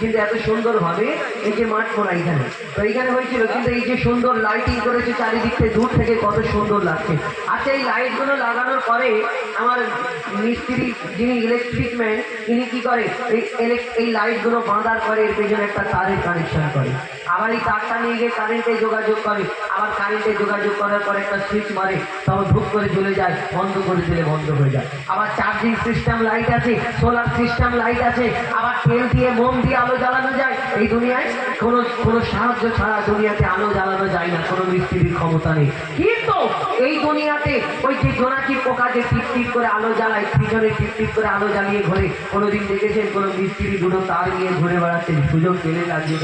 কিন্তু এত সুন্দরভাবে এই যে মাঠ করা এখানে তো এইখানে হয়েছিল, কিন্তু এই যে সুন্দর লাইটিং করেছে চারিদিক থেকে, দূর থেকে কত সুন্দর লাগছে। আচ্ছা, এই লাইটগুলো লাগানোর পরে আমার মিস্ত্রি যিনি ইলেকট্রিক ম্যান, তিনি কি করে এই লাইটগুলো বাঁধার পরে এর পেছনে একটা তারের কানেকশন করে, আবার এই তারটা নিয়ে গিয়ে কারেন্টে যোগাযোগ করে, আবার কারেন্টে যোগাযোগ করার পরে একটা সুইচ মারে, তখন ধূপ করে জ্বলে যায়, বন্ধ করে দিলে বন্ধ হয়ে যায়। আবার চার্জিং সিস্টেম লাইট আছে, সোলার সিস্টেম লাইট আছে, আবার তেল দিয়ে মোম দিয়ে আলো জ্বালানো যায়। এই দুনিয়ায় কোনো সাহায্য ছাড়া দুনিয়াতে আলো জ্বালানো যায় না, কোনো মিস্ত্রির ক্ষমতা নেই। কিন্তু এই দুনিয়াতে ওই যে জোনাকি পোকা যে টিপ টিপ করে আলো জ্বালায়, পিছনে টিপ টিপ করে আলো জ্বালিয়ে ঘোরে, কোনোদিন দেখেছেন কোনো মিস্ত্রি দুটো তার নিয়ে ঘুরে বেড়াচ্ছেন, সুযোগ পেলে লাগিয়ে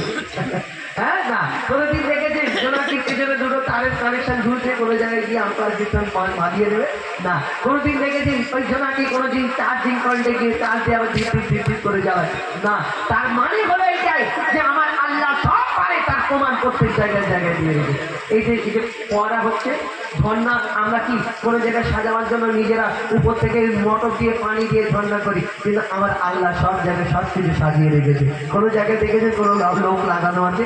হ্যাঁ না, কোনোদিন দেখেছেন জোনাকির পিছনে দুটো তারের কানেকশন ঝুলছে, কোনো জায়গায় গিয়ে আপনার পিছন মারিয়ে দেবে না। কোনোদিন দেখেছেন ওই জোনাকি কোনোদিন চার্জিং পয়েন্টে গিয়ে চার্জ দিয়ে আবার টিপ করে যাওয়ায় না। তার মানে হলো এটাই যে আমার আল্লাহ সব পারে, তার প্রমাণ প্রত্যেক জায়গায় জায়গায় দিয়ে রেখেছে। এই যে পড়া হচ্ছে ঝর্ণা, আমরা কি কোনো জায়গায় সাজাবার জন্য নিজেরা উপর থেকে মোটর দিয়ে পানি দিয়ে ঝর্ণা করি, কিন্তু আমার আল্লাহ সব জায়গায় সব কিছু সাজিয়ে রেখেছে। কোনো জায়গায় দেখেছে কোনো লোক লাগানো আছে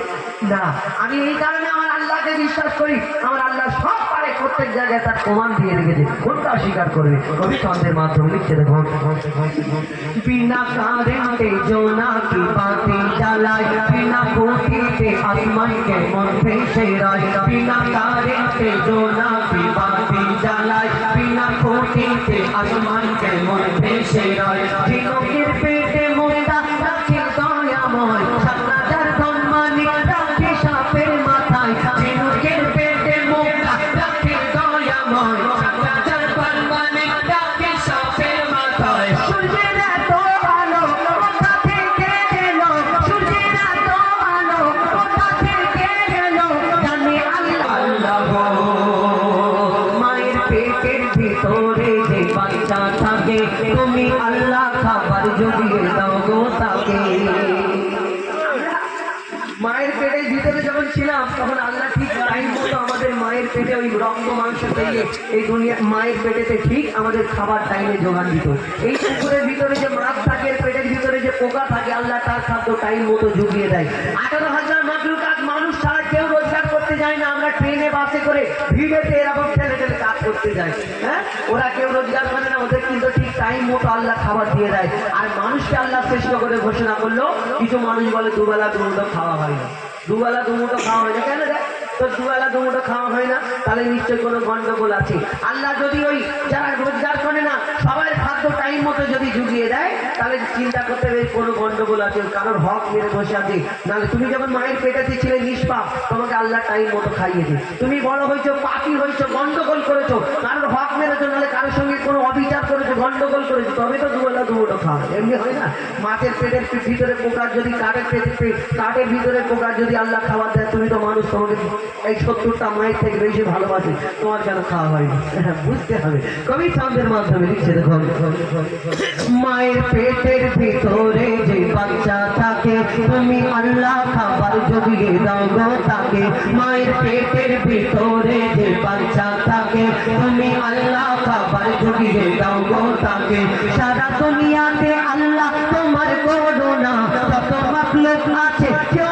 না। আমি এই কারণে আমার আল্লাহকে বিশ্বাস করি, আমার আল্লাহ সব পারে, প্রত্যেক জায়গায় তার প্রমাণ দিয়ে রেখেছে। কোনটা অস্বীকার করবে? কবি ছন্দের মাধ্যমে লিখছে, দেখো বিনা কারেন্টে জোনাকি বাতি জ্বালায়, বিনা খুঁটিতে আসমানকে মধ্যে সেরায়, বিনা কারেন্টে জোনাকি বাতি জ্বালায়, বিনা খুঁটিতে আসমানকে মধ্যে সেরায়, ঝিনুকের পেটে মোটা রাখে দয়াময়, সাতরাজার ধনমানিক রাখে সাপের মাথায়, ঝিনুকের পেটে মোটা রাখে দয়াময়, সাতরাজার ধনমানিক রাখে সাপের মাথায়। সূর্যের এত আলো কোথা থেকে এলো, সূর্যের এত আলো কোথা থেকে এলো, জানে আল্লাহ। মায়ের পেটের ভিতরে যে বাচ্চা থাকে, তুমি আল্লাহ খাবার জুগিয়ে দাও গো তাকে। মায়ের পেটের ভিতরে যখন ছিলাম তখন আল্লাহ ঠিক টাইম মতো আমাদের মায়ের পেটে ওই রক্ত মাংস পেয়ে এই দুনিয়া মায়ের পেটেতে ঠিক আমাদের খাবার টাইমে যোগান দিত। এই পুকুরের ভিতরে যে মাছ থাকে, পেটের ভিতরে যে পোকা থাকে, আল্লাহ তার খাদ্য টাইম মতো জুগিয়ে দেয়। 18,000 মাকলুকাত মানুষ ছাড়া কেউ রোজগার করতে যায় না। আমরা ট্রেনে বাসে করে ভিড়েতে এরকম ঠেলে ঠেলে কাজ করতে যাই, হ্যাঁ, ওরা কেউ রোজগার করে না, ওদের কিন্তু ঠিক টাইম মতো আল্লাহ খাবার দিয়ে দেয়। আর মানুষকে আল্লাহ শ্রেষ্ঠ করে ঘোষণা করলো, কিছু মানুষ বলে দুবেলা দুমুঠো খাওয়া হয় না, দুবেলা দুমুঠো খাওয়া হয় না। কেন দেখ তো দুবেলা দুমুঠো খাওয়া হয় না? তাহলে নিশ্চয়ই কোনো গন্ডগোল আছে। আল্লাহ যদি ওই যারা রোজগার করে না সবাই খাদ্য টাইম মতো যদি জুগিয়ে দেয়, তাহলে চিন্তা করতে হবে কোনো গন্ডগোল আছে, কারোর হক মেরে বসে আছে। নাহলে তুমি যখন মায়ের পেটেতে ছিলে নিষ্পাপ, তোমাকে আল্লাহ টাইম মতো খাইয়েছে। তুমি বড় হয়েছো, পাপি হয়েছো, গন্ডগোল করেছো, কারোর হক মেরেছো, নাহলে কারোর সঙ্গে কোনো অবিচার করেছো, গন্ডগোল করেছো, তবে তো দুবেলা দুমুঠো খাওয়া। এমনি হয় না। মাছের পেটের ভিতরে পোকার যদি কাঠের ভিতরে পোকার যদি আল্লাহ খাবার দেয়, তুমি তো মানুষ, তোমাকে এই 70টা মায়ের থেকে বেশি ভালোবাসে, তোমার কেন খাওয়া হয়নি? বুঝতে হবে। কবি ছন্দের মাধ্যমে লিখছে, দেখো মায়ের পেটের ভিতরে যে বাচ্চা থাকে, তুমি আল্লাহ খাবার জুগিয়ে দাও গো তাকে। মায়ের পেটের ভিতরে যে বাচ্চা থাকে, তুমি আল্লাহ খাবার জুগিয়ে দাও গো তাকে। সারা দুনিয়াতে আল্লাহ তোমার করুণা, যত মাখলুক আছে কেউ